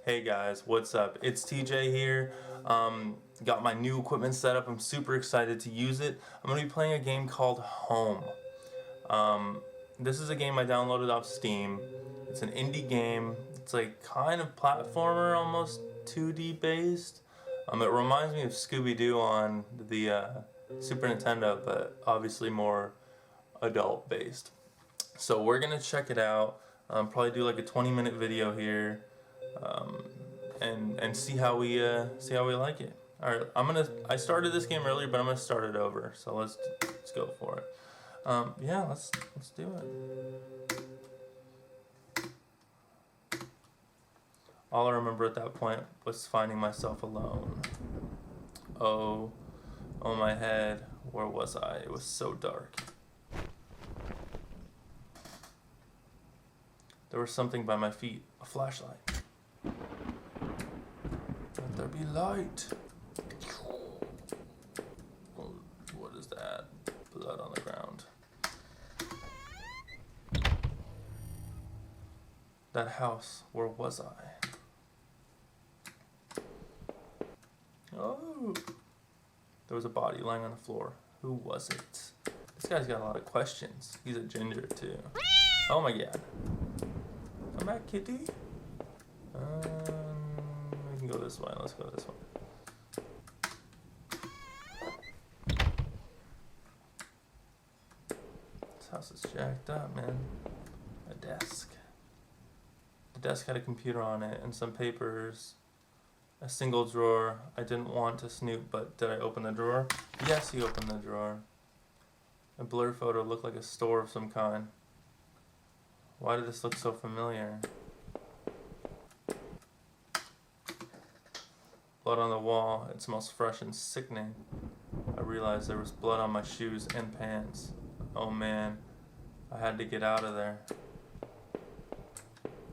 Hey guys, what's up? It's TJ here. Got my new equipment set up. I'm super excited to use it. I'm going to be playing a game called Home. This is a game I downloaded off Steam. It's an indie game. It's like kind of platformer, almost 2D based. It reminds me of Scooby-Doo on the Super Nintendo, but obviously more adult based. So we're going to check it out. Probably do like a 20-minute video here. And see how we like it. All right, I started this game earlier, but I'm gonna start it over. So let's go for it. Yeah, let's do it. All I remember at that point was finding myself alone. Oh my head, where was I? It was so dark. There was something by my feet, a flashlight. Let there be light. What is that? Blood on the ground. That house, where was I? Oh! There was a body lying on the floor. Who was it? This guy's got a lot of questions. He's a ginger too. Oh my god. Come back, kitty. We can go this way. Let's go this way. This house is jacked up, man. A desk. The desk had a computer on it and some papers. A single drawer. I didn't want to snoop, but did I open the drawer? Yes, he opened the drawer. A blur photo looked like a store of some kind. Why did this look so familiar? Blood on the wall. It smells fresh and sickening. I realized there was blood on my shoes and pants. Oh man, I had to get out of there.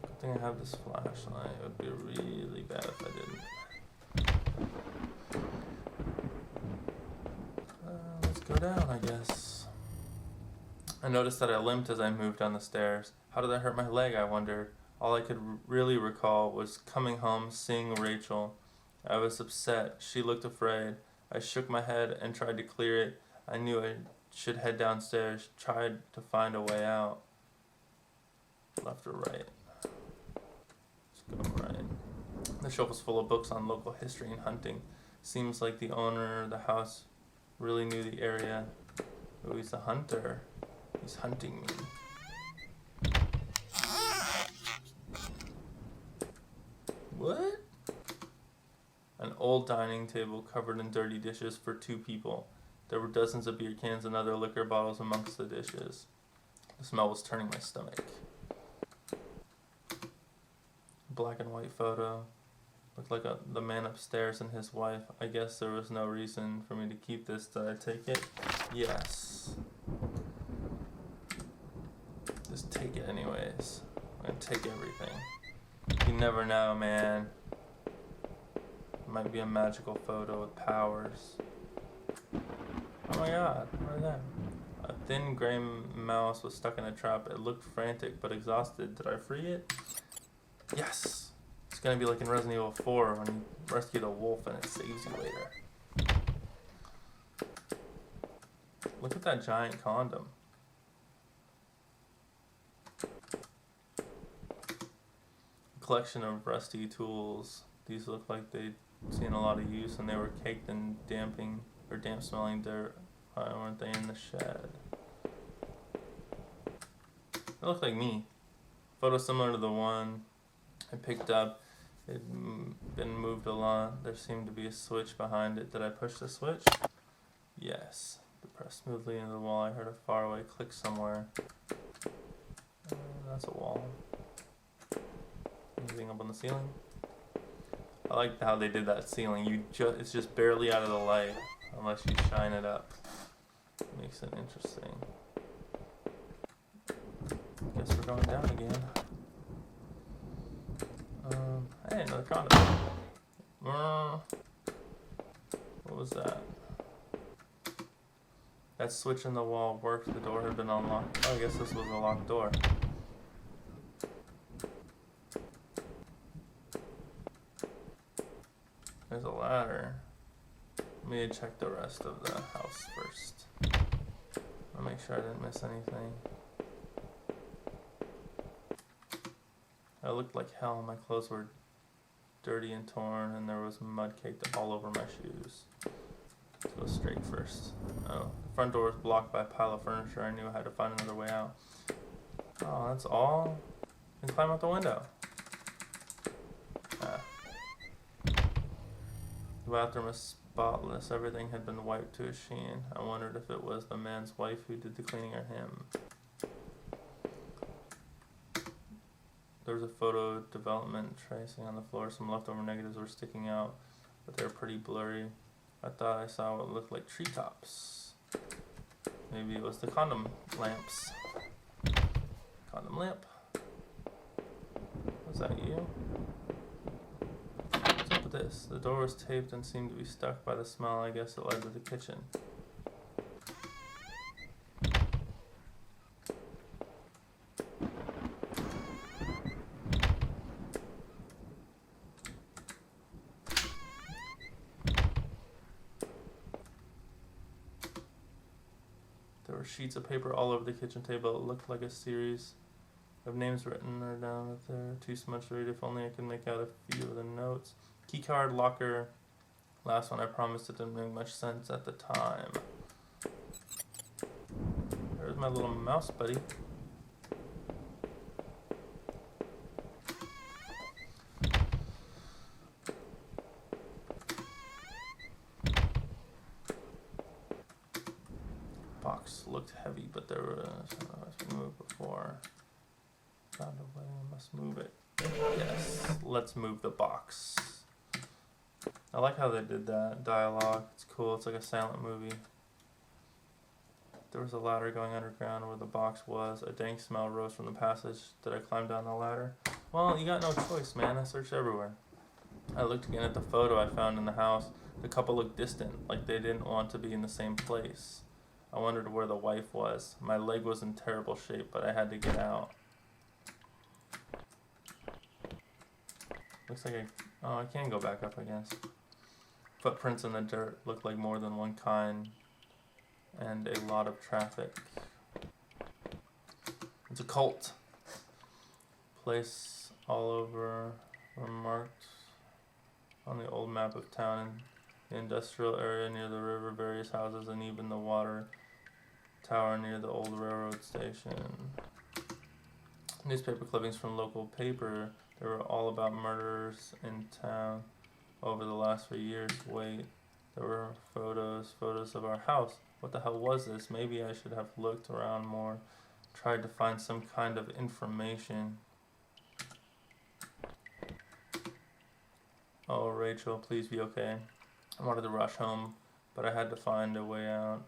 Good thing I have this flashlight. It would be really bad if I didn't. Let's go down, I guess. I noticed that I limped as I moved down the stairs. How did that hurt my leg, I wondered. All I could really recall was coming home, seeing Rachel. I was upset. She looked afraid. I shook my head and tried to clear it. I knew I should head downstairs, tried to find a way out. Left or right? Let's go right. The shelf was full of books on local history and hunting. Seems like the owner of the house really knew the area. Oh, he's a hunter. He's hunting me. What? An old dining table covered in dirty dishes for 2 people. There were dozens of beer cans and other liquor bottles amongst the dishes. The smell was turning my stomach. Black and white photo. Looked like the man upstairs and his wife. I guess there was no reason for me to keep this. Did I take it? Yes. Just take it anyways. I'm gonna take everything. You never know, man. It might be a magical photo with powers. Oh my god, what is that? A thin gray mouse was stuck in a trap. It looked frantic but exhausted. Did I free it? Yes! It's gonna be like in Resident Evil 4 when you rescue the wolf and it saves you later. Look at that giant condom. Collection of rusty tools. These look like they'd seen a lot of use and they were caked in damp smelling dirt. Why weren't they in the shed? They look like me. Photo similar to the one I picked up. It'd been moved a lot. There seemed to be a switch behind it. Did I push the switch? Yes. Pressed smoothly into the wall. I heard a faraway click somewhere. That's a wall. Anything up on the ceiling? I like how they did that ceiling. It's just barely out of the light unless you shine it up. Makes it interesting. Guess we're going down again. Hey, another condom. What was that? That switch in the wall worked. The door had been unlocked. Oh, I guess this was a locked door. ladder. Let me check the rest of the house first. I'll make sure I didn't miss anything. I looked like hell. My clothes were dirty and torn, and there was mud caked all over my shoes. Let's go straight first. Oh, the front door was blocked by a pile of furniture. I knew I had to find another way out. Oh, that's all? And climb out the window. Ah. The bathroom was spotless. Everything had been wiped to a sheen. I wondered if it was the man's wife who did the cleaning or him. There was a photo development tracing on the floor. Some leftover negatives were sticking out, but they were pretty blurry. I thought I saw what looked like treetops. Maybe it was the condom lamps. Condom lamp. Was that you? What's up with this? The door was taped and seemed to be stuck by the smell. I guess it led to the kitchen. There were sheets of paper all over the kitchen table. It looked like a series of names written or down there. Too much to read. If only I could make out a few of the notes. Keycard, locker. Last one, I promised it didn't make much sense at the time. There's my little mouse buddy. Box looked heavy, but there was moved before. Found a way, I must move it. Yes, let's move the box. I like how they did that dialogue. It's cool. It's like a silent movie. There was a ladder going underground where the box was. A dank smell rose from the passage. Did I climb down the ladder? Well, you got no choice, man. I searched everywhere. I looked again at the photo I found in the house. The couple looked distant, like they didn't want to be in the same place. I wondered where the wife was. My leg was in terrible shape, but I had to get out. Looks like I can go back up, I guess. Footprints in the dirt looked like more than one kind, and a lot of traffic. It's a cult. Place all over were marked on the old map of town. In the industrial area near the river, various houses, and even the water tower near the old railroad station. Newspaper clippings from local paper. They were all about murders in town over the last few years. Wait, there were photos of our house. What the hell was this? Maybe I should have looked around more, tried to find some kind of information. Oh, Rachel, please be okay. I wanted to rush home, but I had to find a way out.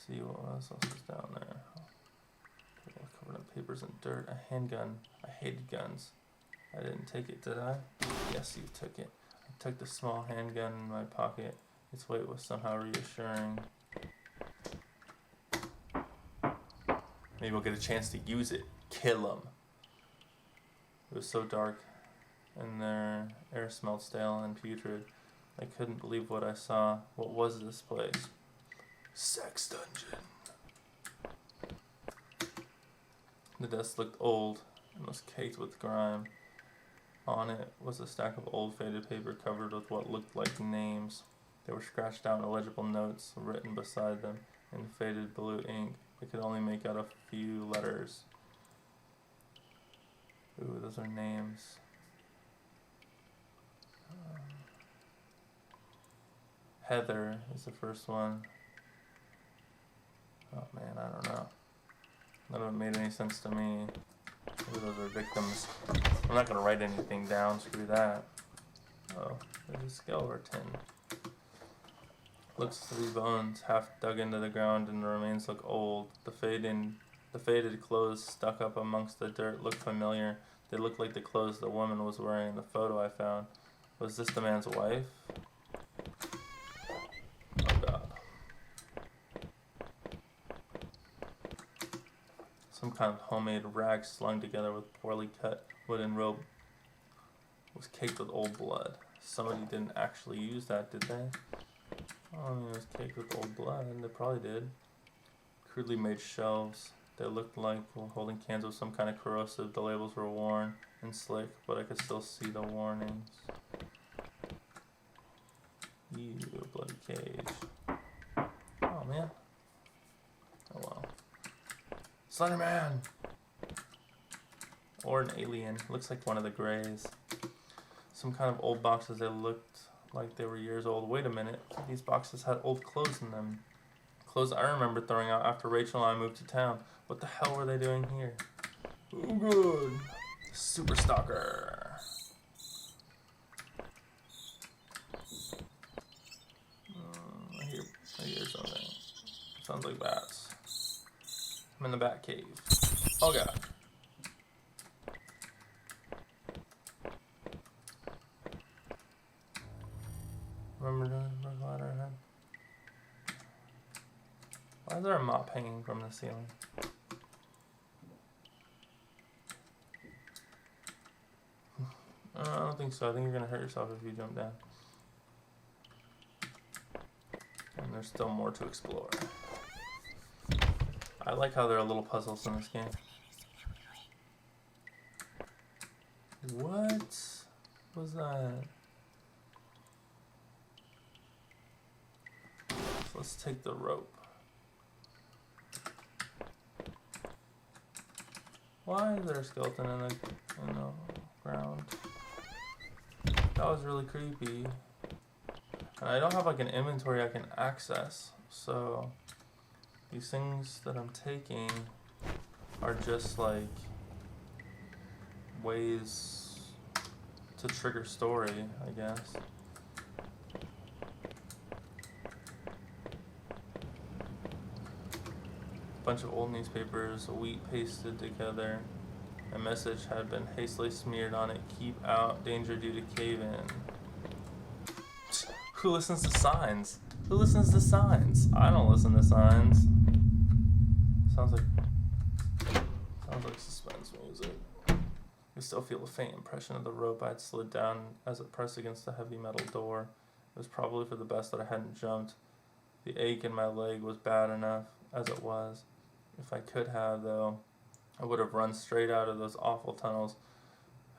See what else was down there. Covered in papers and dirt. A handgun. I hated guns. I didn't take it, did I? Yes, you took it. I took the small handgun in my pocket. Its weight was somehow reassuring. Maybe we'll get a chance to use it. Kill him. It was so dark, and their air smelled stale and putrid. I couldn't believe what I saw. What was this place? Sex dungeon. The desk looked old and was caked with grime. On it was a stack of old faded paper covered with what looked like names. There were scratched out illegible notes written beside them in faded blue ink. I could only make out a few letters. Ooh, those are names. Heather is the first one. Oh man, I don't know. None of it made any sense to me. Maybe those are victims. I'm not gonna write anything down, screw that. Oh, there's a skeleton. Looks to be bones, half dug into the ground, and the remains look old. The faded clothes stuck up amongst the dirt look familiar. They look like the clothes the woman was wearing in the photo I found. Was this the man's wife? Oh god. Some kind of homemade rag slung together with poorly cut wooden rope was caked with old blood. somebody didn't actually use that, did they? Oh, I mean, it was caked with old blood. They probably did. Crudely made shelves. They looked like holding cans with some kind of corrosive. The labels were worn and slick, but I could still see the warnings. Ew, bloody cage. Oh, man. Oh, well. Slenderman! Or an alien. Looks like one of the Greys. Some kind of old boxes that looked like they were years old. Wait a minute. These boxes had old clothes in them. Clothes I remember throwing out after Rachel and I moved to town. What the hell were they doing here? Oh, good. Super Stalker. I hear something. Sounds like bats. I'm in the bat cave. Oh, God. Remember the ladder ahead? Why is there a mop hanging from the ceiling? I don't think so. I think you're gonna hurt yourself if you jump down. And there's still more to explore. I like how there are little puzzles in this game. What was that? So let's take the rope. Why is there a skeleton in the ground? That was really creepy. And I don't have like an inventory I can access, so these things that I'm taking are just like ways to trigger story, I guess. Bunch of old newspapers, wheat pasted together. A message had been hastily smeared on it. Keep out, danger due to cave-in. Who listens to signs? Who listens to signs? I don't listen to signs. Sounds like suspense music. I still feel a faint impression of the rope I'd slid down as it pressed against the heavy metal door. It was probably for the best that I hadn't jumped. The ache in my leg was bad enough as it was. If I could have, though, I would have run straight out of those awful tunnels.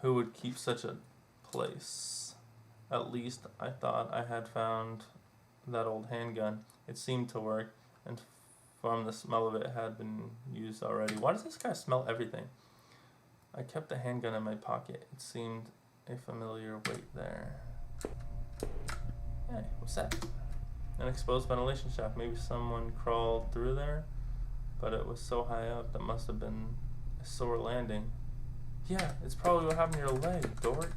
Who would keep such a place? At least I thought I had found that old handgun. It seemed to work, and from the smell of it had been used already. Why does this guy smell everything? I kept the handgun in my pocket. It seemed a familiar weight there. Hey, what's that? An exposed ventilation shaft. Maybe someone crawled through there, but it was so high up that must have been a sore landing. Yeah, it's probably what happened to your leg, dork.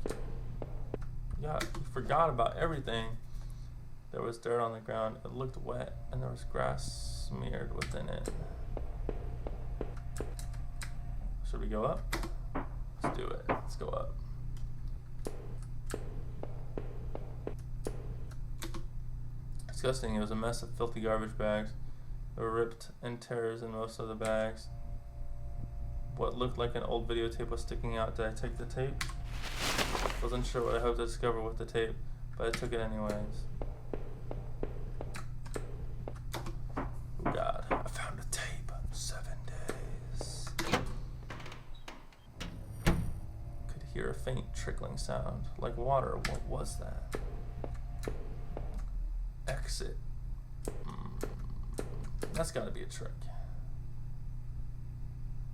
Yeah, you forgot about everything. There was dirt on the ground. It looked wet, and there was grass smeared within it. Should we go up? Let's do it. Let's go up. Disgusting. It was a mess of filthy garbage bags. There were ripped and tears in most of the bags. What looked like an old videotape was sticking out. Did I take the tape? Wasn't sure what I hoped to discover with the tape, but I took it anyways. Oh God, I found a tape. 7 days. Could hear a faint trickling sound, like water. What was that? Exit. That's gotta be a trick.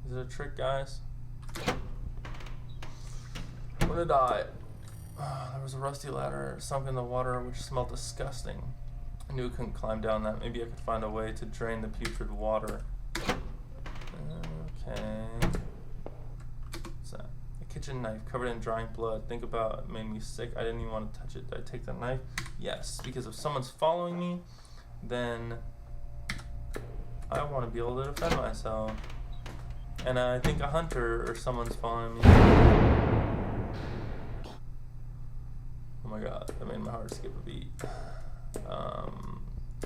Is it a trick, guys? What did I? There was a rusty ladder sunk in the water which smelled disgusting. I knew I couldn't climb down that. Maybe I could find a way to drain the putrid water. Okay. What's that? A kitchen knife covered in drying blood. Think about it, made me sick. I didn't even want to touch it. Did I take the knife? Yes, because if someone's following me, then I want to be able to defend myself. And I think a hunter or someone's following me. Oh my God, that made my heart skip a beat.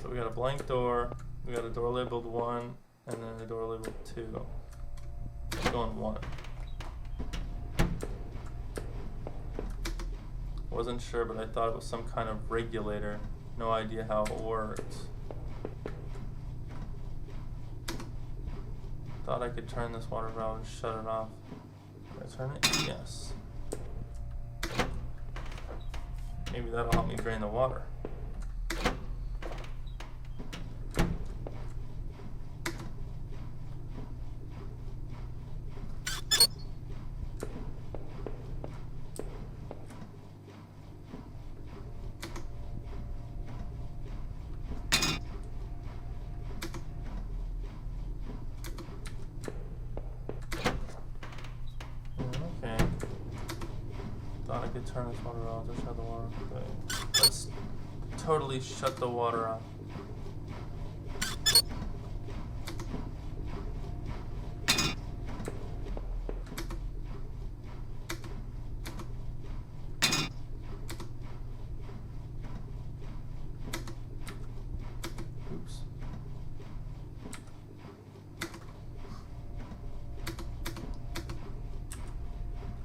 So we got a blank door, we got a door labeled 1, and then a door labeled 2. Let's go on 1. Wasn't sure, but I thought it was some kind of regulator. No idea how it worked. Thought I could turn this water valve and shut it off. Can I turn it? Yes. Maybe that'll help me drain the water. Thought I could turn this water off to shut the water. Okay. Let's totally shut the water off. Oops.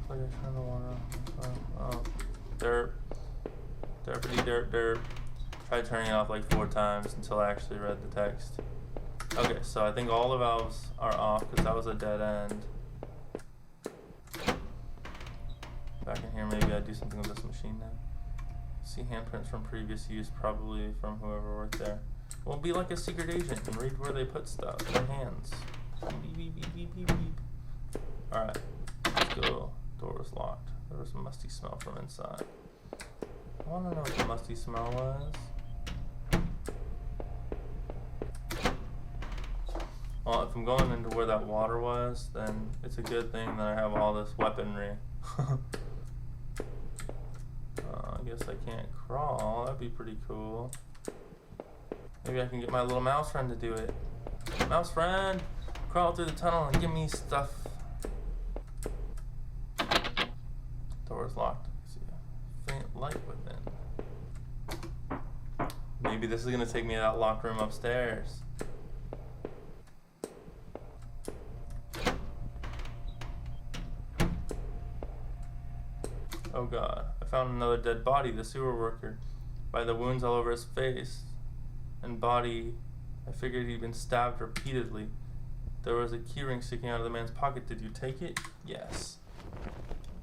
Like I turned the water off. Oh, derp. Derpity derp derp. Tried turning it off like 4 times until I actually read the text. Okay, so I think all the valves are off because that was a dead end. Back in here, maybe I do something with this machine now. See handprints from previous use, probably from whoever worked there. We'll be like a secret agent and read where they put stuff. Their hands. Beep, beep, beep, beep, beep, beep. Alright, let's go. Door was locked. There was a musty smell from inside. I want to know what the musty smell was. Well, if I'm going into where that water was, then it's a good thing that I have all this weaponry. I guess I can't crawl. That'd be pretty cool. Maybe I can get my little mouse friend to do it. Mouse friend, crawl through the tunnel and give me stuff. Door is locked. See a faint light within. Maybe this is gonna take me to that locked room upstairs. Oh god, I found another dead body, the sewer worker. By the wounds all over his face and body, I figured he'd been stabbed repeatedly. There was a keyring sticking out of the man's pocket. Did you take it? Yes.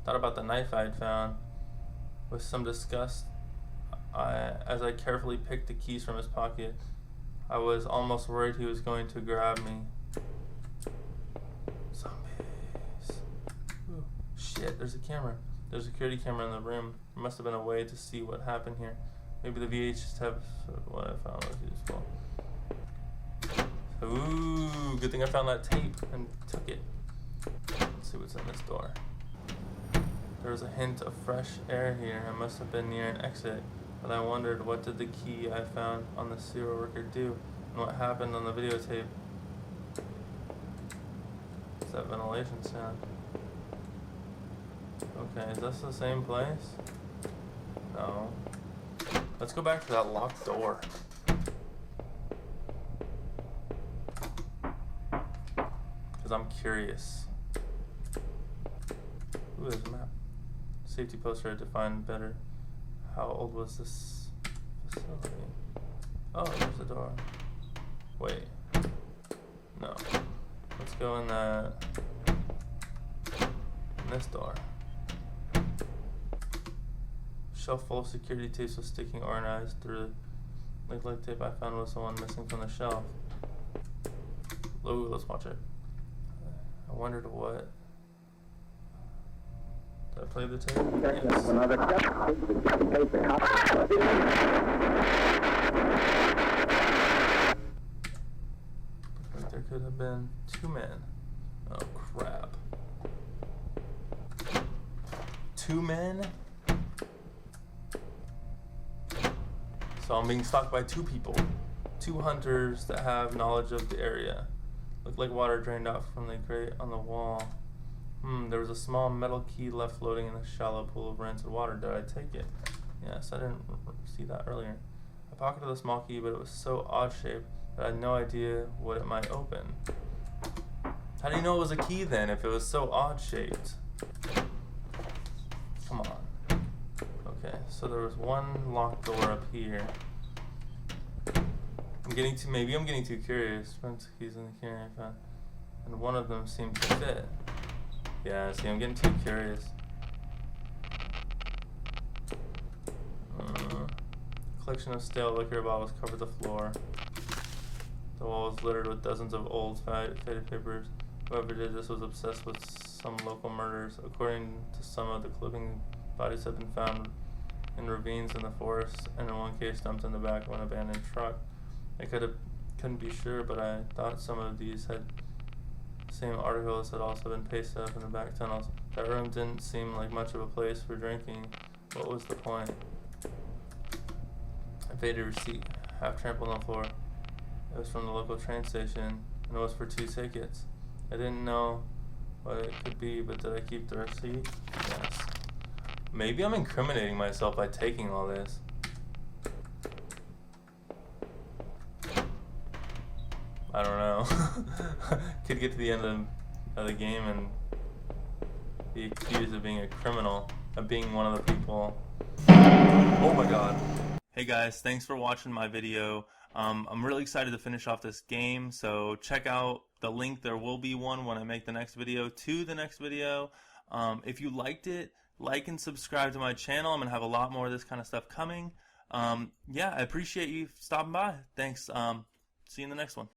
Thought about the knife I had found. With some disgust, as I carefully picked the keys from his pocket, I was almost worried he was going to grab me. Zombies. Ooh, shit, there's a camera. There's a security camera in the room. There must have been a way to see what happened here. Maybe the VHS have what I found was useful. Ooh, good thing I found that tape and took it. Let's see what's in this door. There was a hint of fresh air here. I must have been near an exit, but I wondered what did the key I found on the sewer worker do, and what happened on the videotape. What's that ventilation sound? Okay, is this the same place? No. Let's go back to that locked door. Because I'm curious. Ooh, there's a map. Safety poster to find better. How old was this facility? Oh, there's the door. Wait. No. Let's go in this door. Shelf full of security tapes was sticking organized through the light tape I found was the one missing from the shelf. Ooh, let's watch it. I wondered what. Did I play the tape? Yes. Like there could have been 2 men. Oh crap. 2 men? So I'm being stalked by 2 people. 2 hunters that have knowledge of the area. Looked like water drained out from the grate on the wall. There was a small metal key left floating in a shallow pool of rancid water. Did I take it? Yes, I didn't see that earlier. I pocketed the small key, but it was so odd-shaped that I had no idea what it might open. How do you know it was a key then, if it was so odd-shaped? Come on. Okay, so there was one locked door up here. Maybe I'm getting too curious. Spent keys in the key I found, and one of them seemed to fit. Yeah, see, I'm getting too curious. Collection of stale liquor bottles covered the floor. The wall was littered with dozens of old, faded papers. Whoever did this was obsessed with some local murders. According to some of the clipping, bodies have been found in ravines in the forest, and in one case dumped in the back of an abandoned truck. I couldn't be sure, but I thought some of these had the same articles had also been pasted up in the back tunnels. That room didn't seem like much of a place for drinking. What was the point? A faded receipt, half trampled on the floor. It was from the local train station, and it was for 2 tickets. I didn't know what it could be, but did I keep the receipt? Yes. Maybe I'm incriminating myself by taking all this. I don't know. Could get to the end of the game and be accused of being a criminal, of being one of the people. Oh my god. Hey guys, thanks for watching my video. I'm really excited to finish off this game, so check out the link. There will be one when I make the next video to the next video. If you liked it, like and subscribe to my channel. I'm going to have a lot more of this kind of stuff coming. Yeah, I appreciate you stopping by. Thanks. See you in the next one.